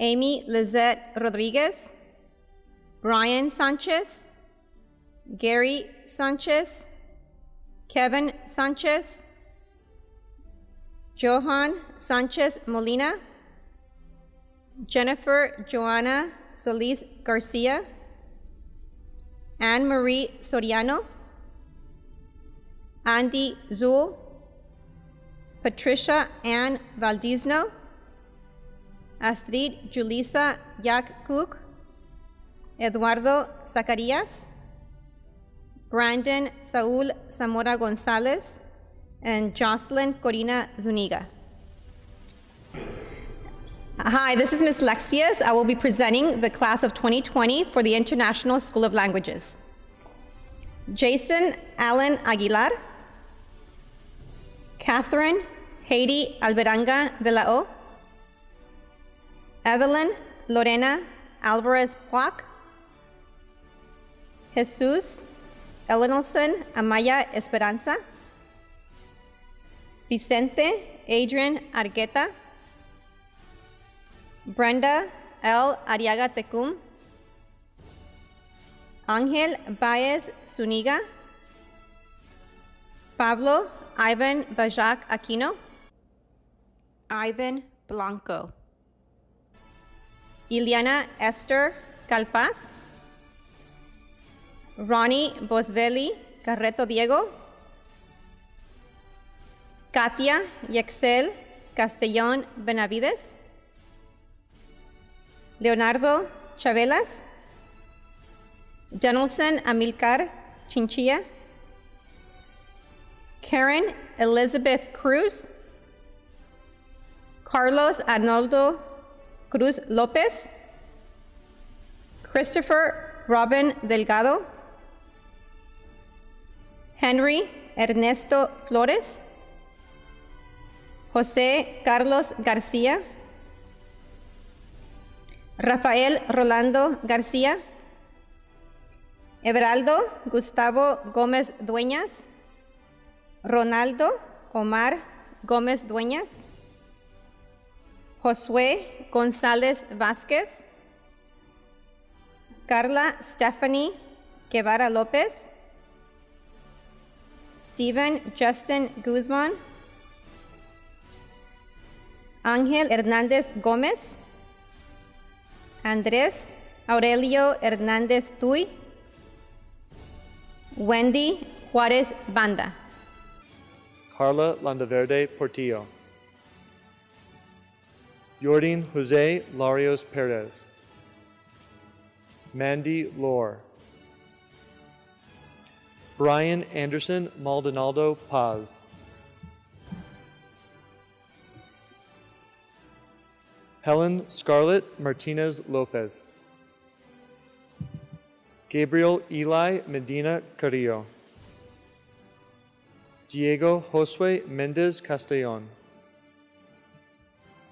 Amy Lizette Rodriguez. Brian Sanchez. Gary Sanchez. Kevin Sanchez. Johan Sanchez Molina. Jennifer Joanna Solis Garcia. Anne Marie Soriano. Andy Zul. Patricia Ann Valdizno. Astrid Julisa Yak Cook. Eduardo Zacarías. Brandon Saúl Zamora González. And Jocelyn Corina Zuniga. Hi, this is Ms. Lexias. I will be presenting the class of 2020 for the International School of Languages. Jason Allen Aguilar. Catherine Haiti Alberanga de la O. Evelyn Lorena Alvarez Puac. Jesus Elenelson Amaya Esperanza, Vicente Adrian Argueta, Brenda L. Ariaga Tecum, Ángel Baez Zuniga, Pablo Ivan Bajac Aquino, Ivan Blanco, Ileana Esther Calpaz, Ronnie Bosvelli Carreto Diego, Katia Yexel Castellón Benavides, Leonardo Chavelas, Donaldson Amilcar Chinchilla, Karen Elizabeth Cruz, Carlos Arnoldo Cruz Lopez, Christopher Robin Delgado, Henry Ernesto Flores, José Carlos García, Rafael Rolando García, Everaldo Gustavo Gómez Dueñas, Ronaldo Omar Gómez Dueñas, Josué González Vázquez, Carla Stephanie Guevara López, Stephen Justin Guzman, Ángel Hernández Gómez, Andrés Aurelio Hernández Tuy, Wendy Juárez Banda, Carla Landaverde Portillo, Jordan Jose Larios Perez, Mandy Lore, Brian Anderson Maldonado Paz, Helen Scarlett Martinez Lopez, Gabriel Eli Medina Carrillo, Diego Josue Mendez Castellon,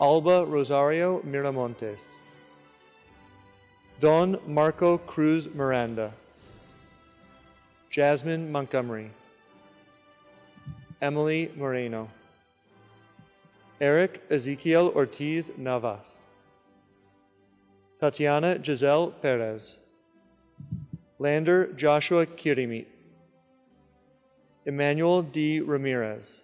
Alba Rosario Miramontes, Don Marco Cruz Miranda, Jasmine Montgomery, Emily Moreno, Eric Ezequiel Ortiz Navas, Tatiana Giselle Perez, Lander Joshua Kirimit, Emmanuel D. Ramirez,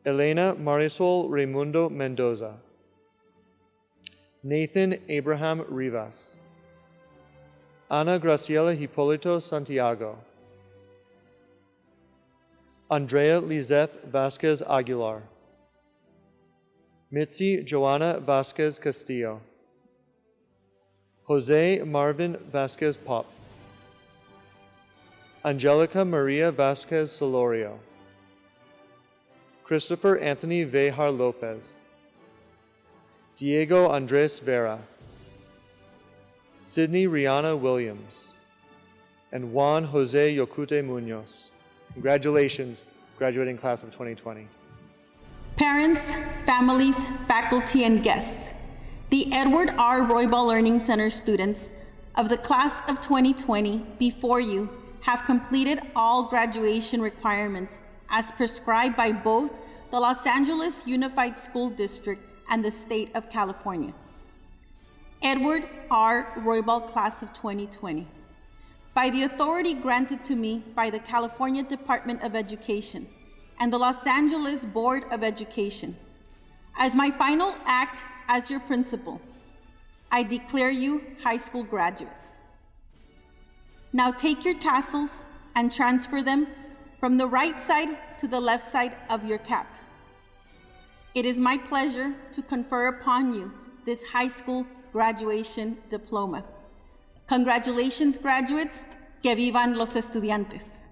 Elena Marisol Raimundo Mendoza, Nathan Abraham Rivas, Ana Graciela Hipólito Santiago, Andrea Lizeth Vasquez Aguilar, Mitzi Joanna Vasquez Castillo, Jose Marvin Vasquez Pop, Angelica Maria Vasquez Solorio, Christopher Anthony Vejar Lopez, Diego Andres Vera, Sydney Rihanna Williams, and Juan Jose Yocute Munoz. Congratulations, graduating class of 2020. Parents, families, faculty, and guests, the Edward R. Roybal Learning Center students of the class of 2020 before you have completed all graduation requirements as prescribed by both the Los Angeles Unified School District and the State of California. Edward R. Roybal Class of 2020. By the authority granted to me by the California Department of Education and the Los Angeles Board of Education, as my final act as your principal, I declare you high school graduates. Now take your tassels and transfer them from the right side to the left side of your cap. It is my pleasure to confer upon you this high school graduation diploma. Congratulations, graduates. Que vivan los estudiantes.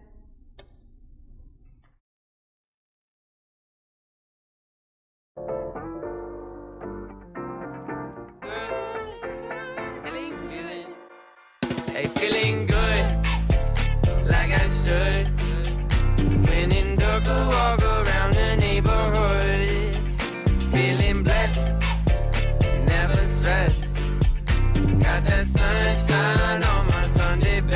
Hey, feeling good, like I should. When in dark, I walk around the neighborhood. Feeling blessed, never stressed. Got that sunshine on my Sunday best.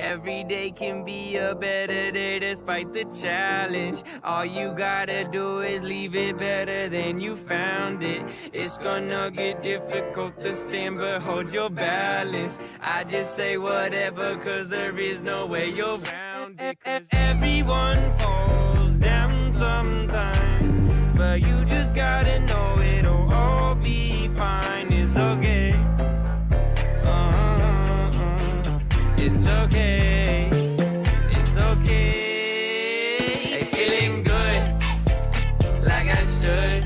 Every day can be a better day despite the challenge. All you gotta do is leave it better than you found it. It's gonna get difficult to stand, but hold your balance. I just say whatever, cause there is no way you're round it. Everyone falls down sometime, but you just gotta know it'll all be fine. It's okay. It's okay. It's okay. Hey, feeling good, like I should.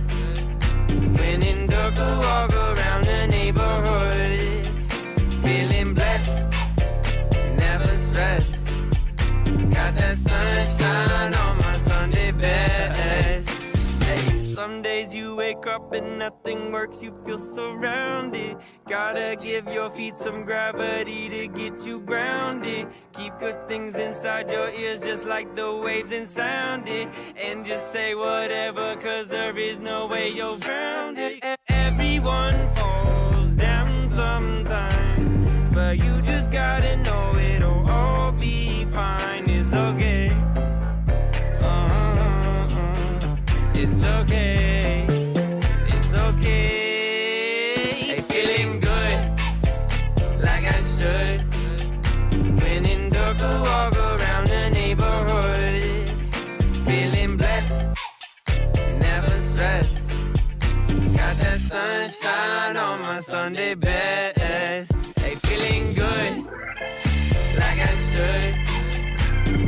When in dark, I walk around the neighborhood. Feeling blessed, never stressed. Got that sunshine on my Sunday best. Hey, some days you wake up and nothing works, you feel surrounded. Gotta give your feet some gravity to get you grounded. Keep good things inside your ears just like the waves and sound it. And just say whatever, cause there is no way you're grounded. Everyone falls down sometime, but you just gotta know it'll all be fine. It's okay. It's okay. It's okay. Hey, feeling good, like I should. When in dark, I walk around the neighborhood. Feeling blessed, never stressed. Got that sunshine on my Sunday best. Hey, feeling good, like I should.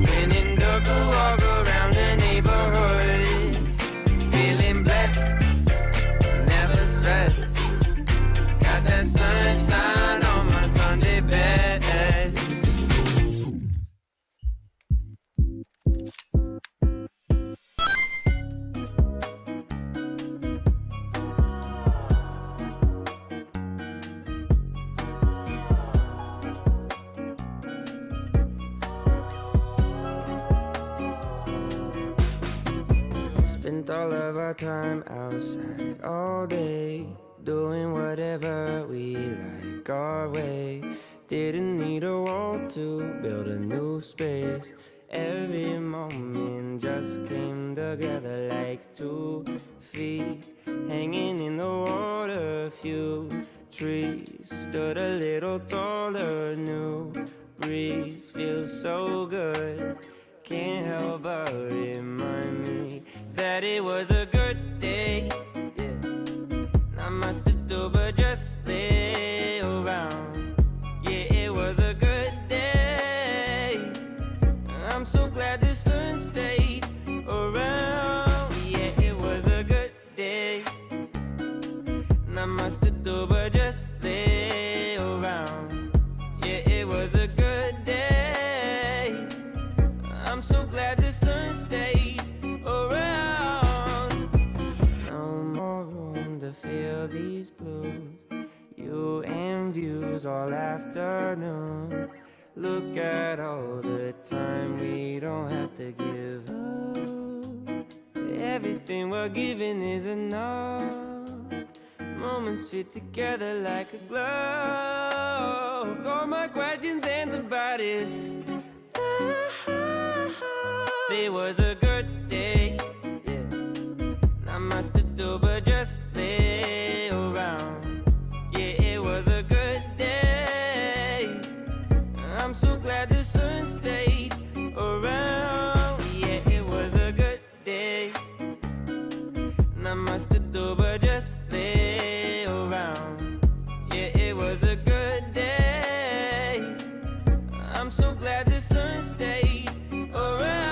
When in dark, I walk around the neighborhood. Feeling blessed, never stressed. Got that sunshine on my Sunday best. Spent all of our time outside all day, doing whatever we like our way. Didn't need a wall to build a new space. Every moment just came together like 2 feet hanging in the water. Few trees stood a little taller. New breeze feels so good. Can't help but remind me that it was a good day. Yeah. Not much to do but just stay around. Yeah, it was a good day. I'm so glad the sun stayed around. Yeah, it was a good day. Not much to do but just stay around. Yeah, it was a good day. I'm so glad the sun stayed around. No more room to feel these blues. You and views all afternoon. Look at all the time we don't have to give up. Everything we're giving is enough. Moments fit together like a glove. All my questions answered by this. It was a good day, yeah. Not much to do but just stay around. Yeah, it was a good day. I'm so glad the sun stayed around. Yeah, it was a good day. Not much to do but just stay around. Yeah, it was a good day. I'm so glad the sun stayed around.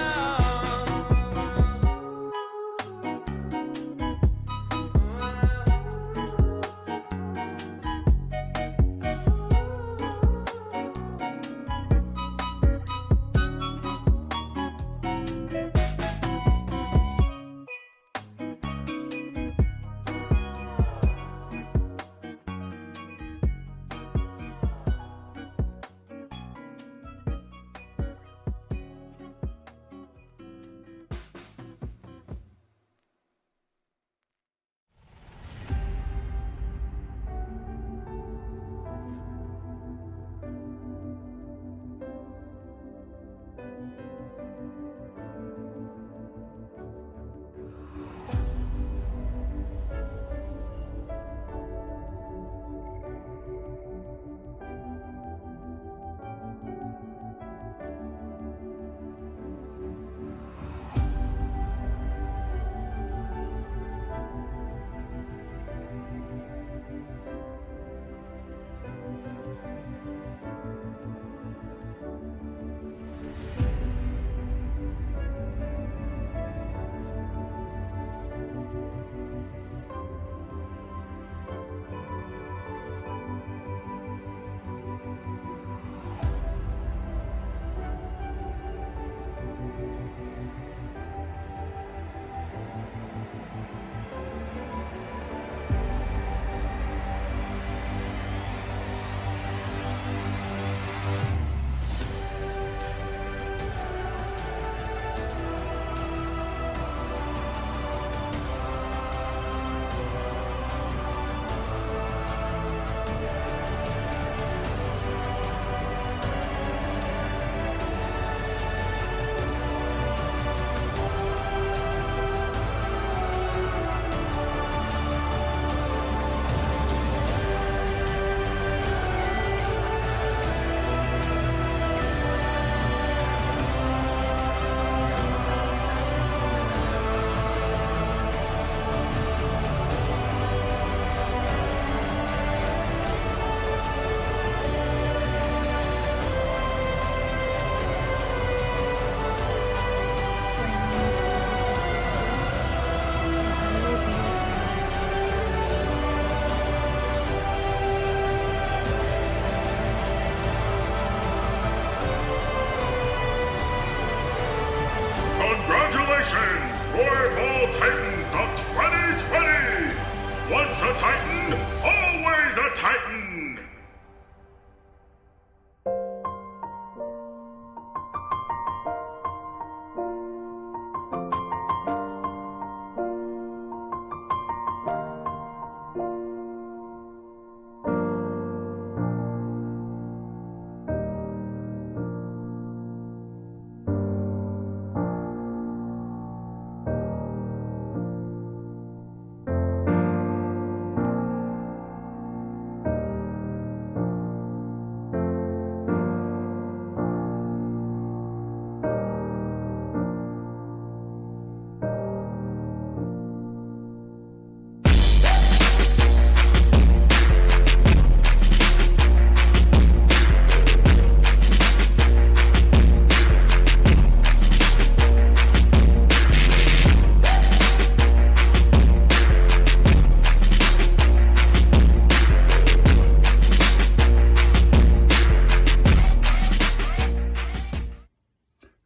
Titans of 2020! Once a Titan, always a Titan!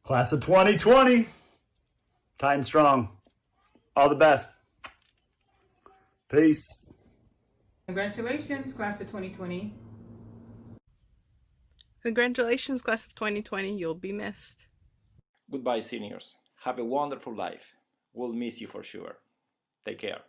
Class of 2020, Titan strong. All the best. Peace. Congratulations, class of 2020. Congratulations, class of 2020. You'll be missed. Goodbye, seniors. Have a wonderful life. We'll miss you for sure. Take care.